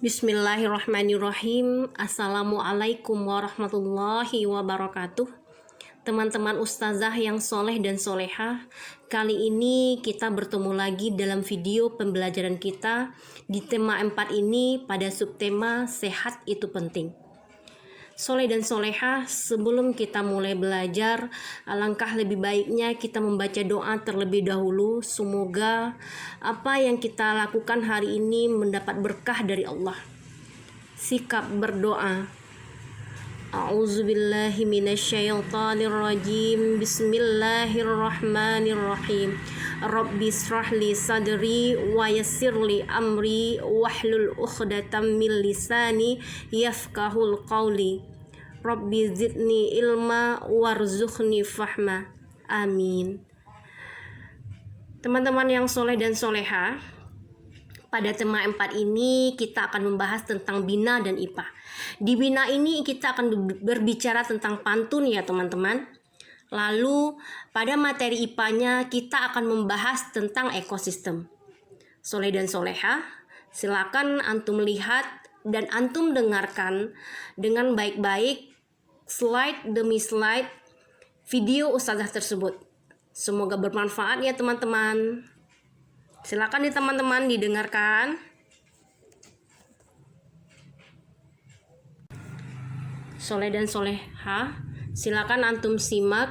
Bismillahirrahmanirrahim. Assalamualaikum warahmatullahi wabarakatuh. Teman-teman ustazah yang soleh dan solehah, kali ini kita bertemu lagi dalam video pembelajaran kita di tema 4 ini pada subtema sehat itu penting. Soleh dan solehah, sebelum kita mulai belajar, alangkah lebih baiknya kita membaca doa terlebih dahulu. Semoga apa yang kita lakukan hari ini mendapat berkah dari Allah. Sikap berdoa. A'udzubillahi minasyaitonirrajim. Bismillahirrahmanirrahim. Rabbi shrahli sadri wa yassirli amri wahlul 'uqdatam min lisani yafqahul qawli. Rabbi zidni ilma warzuqni fahma. Amin. Teman-teman yang soleh dan soleha, pada tema 4 ini kita akan membahas tentang bina dan IPA. Di bina ini kita akan berbicara tentang pantun ya teman-teman. Lalu pada materi IPA-nya kita akan membahas tentang ekosistem. Soleh dan soleha, silakan antum lihat dan antum dengarkan dengan baik-baik slide demi slide video ustazah tersebut. Semoga bermanfaat ya teman-teman. Silakan nih teman-teman didengarkan. Soleh dan soleha, silakan antum simak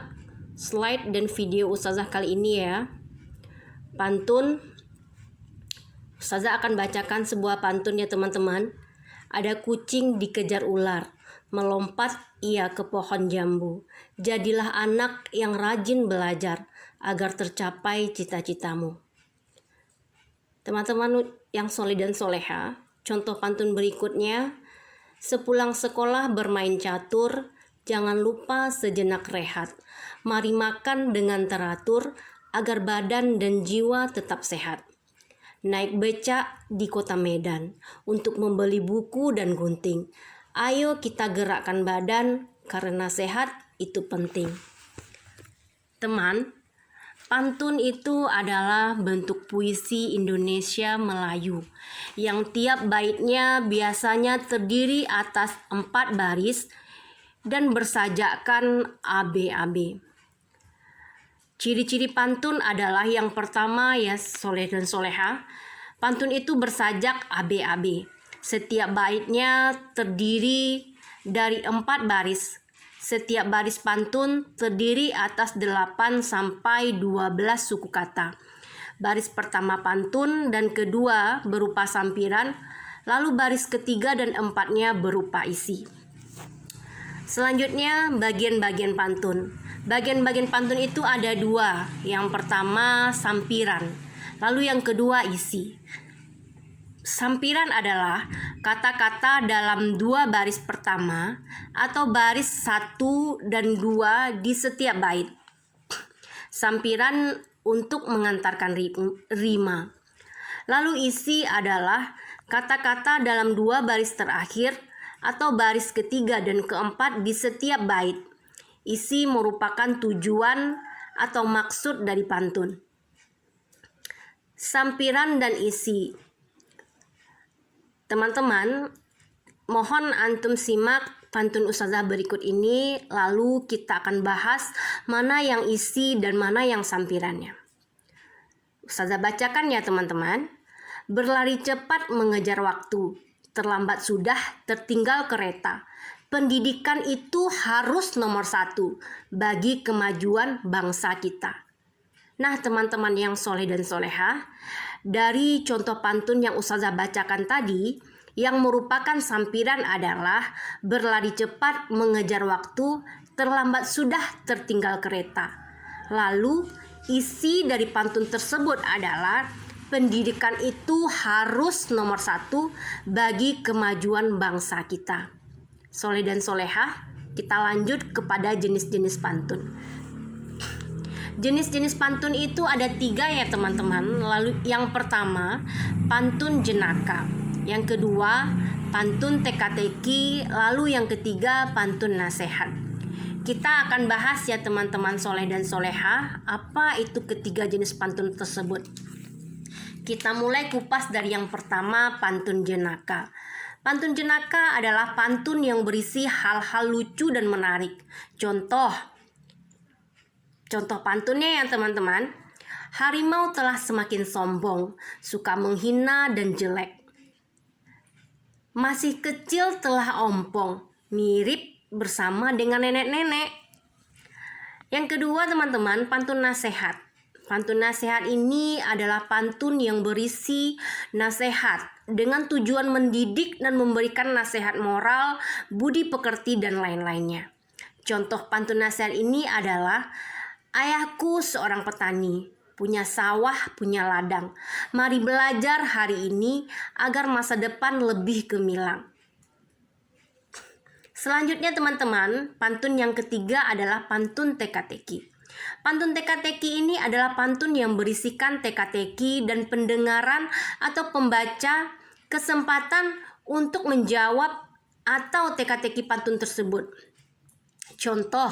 slide dan video ustazah kali ini ya. Pantun. Ustazah akan bacakan sebuah pantun ya teman-teman. Ada kucing dikejar ular, melompat ia ke pohon jambu. Jadilah anak yang rajin belajar agar tercapai cita-citamu. Teman-teman yang soleh dan soleha, contoh pantun berikutnya. Sepulang sekolah bermain catur, jangan lupa sejenak rehat. Mari makan dengan teratur, agar badan dan jiwa tetap sehat. Naik becak di kota Medan, untuk membeli buku dan gunting. Ayo kita gerakkan badan, karena sehat itu penting. Teman, pantun itu adalah bentuk puisi Indonesia Melayu yang tiap baitnya biasanya terdiri atas 4 baris dan bersajakkan AB-AB. Ciri-ciri pantun adalah yang pertama ya soleh dan soleha, pantun itu bersajak AB-AB. Setiap baitnya terdiri dari 4 baris. Setiap baris pantun terdiri atas 8 sampai 12 suku kata. Baris pertama pantun dan kedua berupa sampiran, lalu baris ketiga dan 4-nya berupa isi. Selanjutnya bagian-bagian pantun. Bagian-bagian pantun itu ada 2. Yang pertama sampiran, lalu yang kedua isi. Sampiran adalah kata-kata dalam 2 baris pertama atau baris 1 dan 2 di setiap bait. Sampiran untuk mengantarkan rima. Lalu isi adalah kata-kata dalam 2 baris terakhir atau baris ketiga dan keempat di setiap bait. Isi merupakan tujuan atau maksud dari pantun. Sampiran dan isi. Teman-teman, mohon antum simak pantun ustazah berikut ini, lalu kita akan bahas mana yang isi dan mana yang sampirannya. Ustazah bacakan ya teman-teman. Berlari cepat mengejar waktu, terlambat sudah tertinggal kereta. Pendidikan itu harus nomor 1 bagi kemajuan bangsa kita. Nah teman-teman yang soleh dan soleha, dari contoh pantun yang ustazah bacakan tadi, yang merupakan sampiran adalah berlari cepat mengejar waktu, terlambat sudah tertinggal kereta. Lalu isi dari pantun tersebut adalah pendidikan itu harus nomor 1 bagi kemajuan bangsa kita. Soleh dan soleha, kita lanjut kepada jenis-jenis pantun. Jenis-jenis pantun itu ada 3 ya teman-teman. Lalu yang pertama pantun jenaka, yang kedua pantun teka-teki, lalu yang ketiga pantun nasihat. Kita akan bahas ya teman-teman soleh dan soleha, apa itu ketiga jenis pantun tersebut. Kita mulai kupas dari yang pertama, pantun jenaka. Pantun jenaka adalah pantun yang berisi hal-hal lucu dan menarik. Contoh pantunnya ya teman-teman. Harimau telah semakin sombong, suka menghina dan jelek. Masih kecil telah ompong, mirip bersama dengan nenek-nenek. Yang kedua teman-teman, pantun nasihat. Pantun nasihat ini adalah pantun yang berisi nasihat dengan tujuan mendidik dan memberikan nasihat moral, budi pekerti, dan lain-lainnya. Contoh pantun nasihat ini adalah, ayahku seorang petani, punya sawah, punya ladang. Mari belajar hari ini agar masa depan lebih gemilang. Selanjutnya teman-teman, pantun yang ketiga adalah pantun teka-teki. Pantun teka-teki ini adalah pantun yang berisikan teka-teki dan pendengaran atau pembaca kesempatan untuk menjawab atau teka-teki pantun tersebut. Contoh,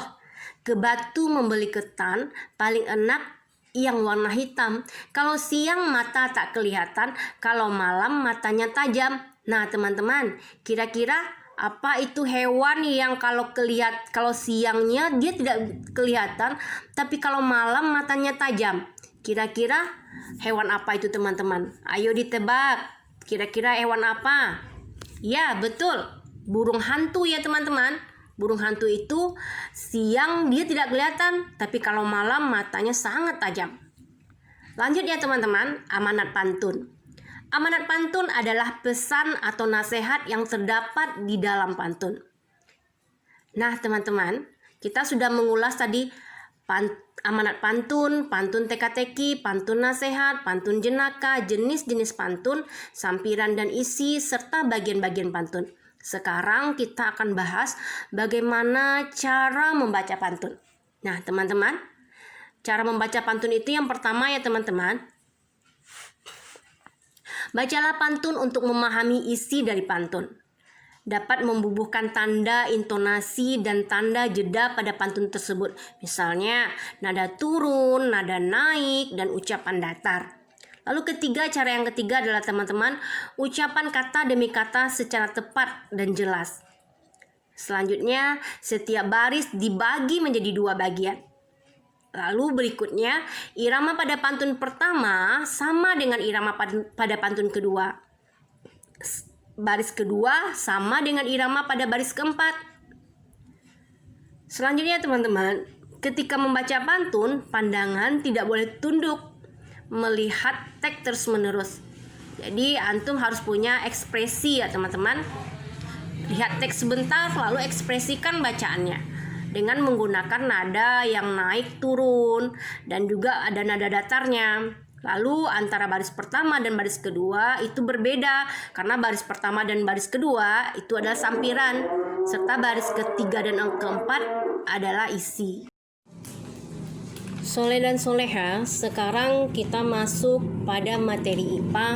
ke batu membeli ketan, paling enak yang warna hitam. Kalau siang mata tak kelihatan, kalau malam matanya tajam. Nah teman-teman, kira-kira apa itu hewan yang kalau siangnya dia tidak kelihatan, tapi kalau malam matanya tajam? Kira-kira hewan apa itu teman-teman? Ayo ditebak, kira-kira hewan apa? Ya betul, burung hantu ya teman-teman. Burung hantu itu siang dia tidak kelihatan, tapi kalau malam matanya sangat tajam. Lanjut ya teman-teman, amanat pantun. Amanat pantun adalah pesan atau nasihat yang terdapat di dalam pantun. Nah teman-teman, kita sudah mengulas tadi amanat pantun, pantun teka-teki, pantun nasihat, pantun jenaka, jenis-jenis pantun, sampiran dan isi, serta bagian-bagian pantun. Sekarang kita akan bahas bagaimana cara membaca pantun. Nah teman-teman, cara membaca pantun itu yang pertama ya teman-teman, bacalah pantun untuk memahami isi dari pantun. Dapat membubuhkan tanda intonasi dan tanda jeda pada pantun tersebut. Misalnya nada turun, nada naik, dan ucapan datar. Lalu cara yang ketiga adalah teman-teman, ucapan kata demi kata secara tepat dan jelas. Selanjutnya, setiap baris dibagi menjadi 2 bagian. Lalu berikutnya, irama pada pantun pertama sama dengan irama pada pantun kedua. Baris kedua sama dengan irama pada baris keempat. Selanjutnya teman-teman, ketika membaca pantun, pandangan tidak boleh tunduk melihat teks terus-menerus. Jadi antum harus punya ekspresi ya teman-teman. Lihat teks sebentar lalu ekspresikan bacaannya dengan menggunakan nada yang naik turun dan juga ada nada datarnya. Lalu antara baris pertama dan baris kedua itu berbeda karena baris pertama dan baris kedua itu adalah sampiran, serta baris ketiga dan yang keempat adalah isi. Soleh dan soleha, sekarang kita masuk pada materi IPA,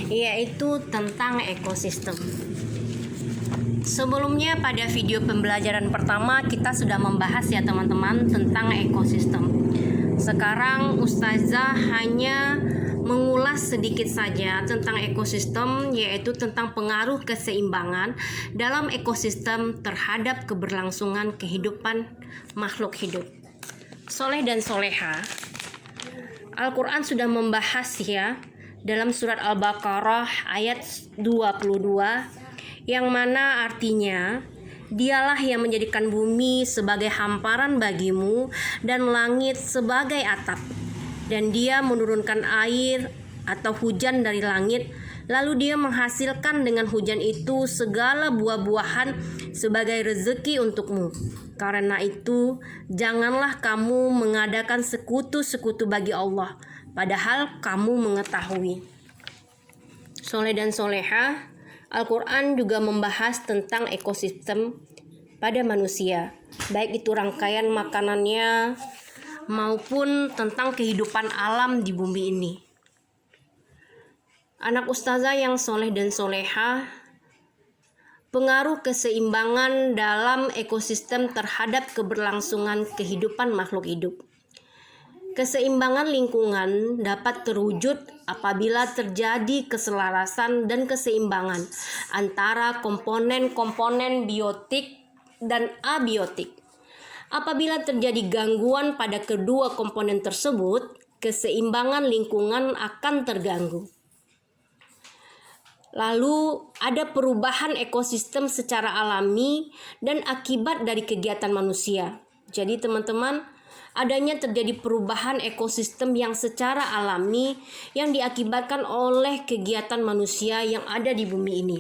yaitu tentang ekosistem. Sebelumnya pada video pembelajaran pertama kita sudah membahas ya teman-teman tentang ekosistem. Sekarang Ustazah hanya mengulas sedikit saja tentang ekosistem, yaitu tentang pengaruh keseimbangan dalam ekosistem terhadap keberlangsungan kehidupan makhluk hidup. Soleh dan soleha, Al-Quran sudah membahas ya dalam surat Al-Baqarah ayat 22, yang mana artinya, dialah yang menjadikan bumi sebagai hamparan bagimu dan langit sebagai atap, dan dia menurunkan air atau hujan dari langit, lalu dia menghasilkan dengan hujan itu segala buah-buahan sebagai rezeki untukmu. Karena itu, janganlah kamu mengadakan sekutu-sekutu bagi Allah, padahal kamu mengetahui. Soleh dan soleha, Al-Quran juga membahas tentang ekosistem pada manusia, baik itu rangkaian makanannya maupun tentang kehidupan alam di bumi ini. Anak ustazah yang soleh dan soleha, pengaruh keseimbangan dalam ekosistem terhadap keberlangsungan kehidupan makhluk hidup. Keseimbangan lingkungan dapat terwujud apabila terjadi keselarasan dan keseimbangan antara komponen-komponen biotik dan abiotik. Apabila terjadi gangguan pada kedua komponen tersebut, keseimbangan lingkungan akan terganggu. Lalu ada perubahan ekosistem secara alami dan akibat dari kegiatan manusia. Jadi teman-teman, adanya terjadi perubahan ekosistem yang secara alami yang diakibatkan oleh kegiatan manusia yang ada di bumi ini.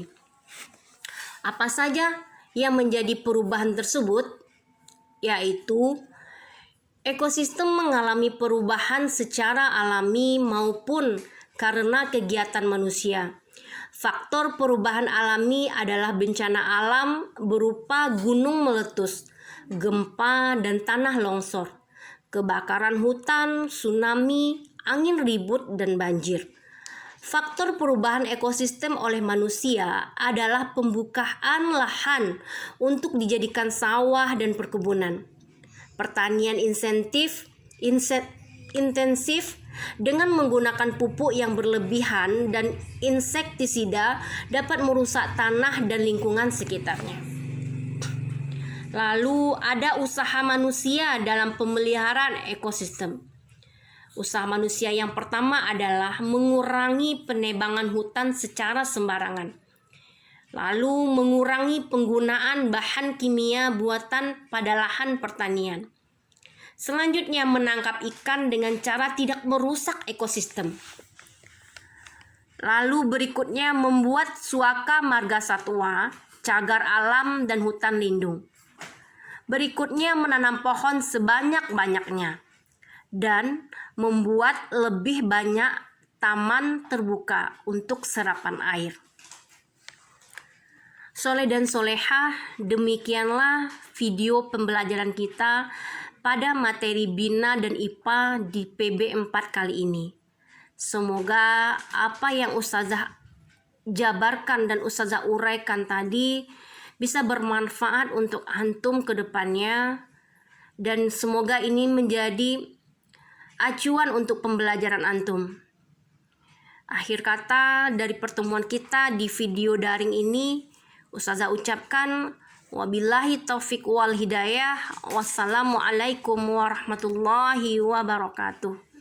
Apa saja yang menjadi perubahan tersebut? Yaitu ekosistem mengalami perubahan secara alami maupun karena kegiatan manusia. Faktor perubahan alami adalah bencana alam berupa gunung meletus, gempa dan tanah longsor, kebakaran hutan, tsunami, angin ribut, dan banjir. Faktor perubahan ekosistem oleh manusia adalah pembukaan lahan untuk dijadikan sawah dan perkebunan. Pertanian intensif dengan menggunakan pupuk yang berlebihan dan insektisida dapat merusak tanah dan lingkungan sekitarnya. Lalu ada usaha manusia dalam pemeliharaan ekosistem. Usaha manusia yang pertama adalah mengurangi penebangan hutan secara sembarangan. Lalu mengurangi penggunaan bahan kimia buatan pada lahan pertanian. Selanjutnya menangkap ikan dengan cara tidak merusak ekosistem. Lalu berikutnya membuat suaka marga satwa, cagar alam, dan hutan lindung. Berikutnya menanam pohon sebanyak-banyaknya dan membuat lebih banyak taman terbuka untuk serapan air. Soleh dan solehah, demikianlah video pembelajaran kita pada materi Bina dan IPA di PB 4 kali ini. Semoga apa yang Ustazah jabarkan dan Ustazah uraikan tadi bisa bermanfaat untuk antum ke depannya, dan semoga ini menjadi acuan untuk pembelajaran antum. Akhir kata dari pertemuan kita di video daring ini, Ustazah ucapkan wabillahi taufik wal hidayah. Wassalamualaikum warahmatullahi wabarakatuh.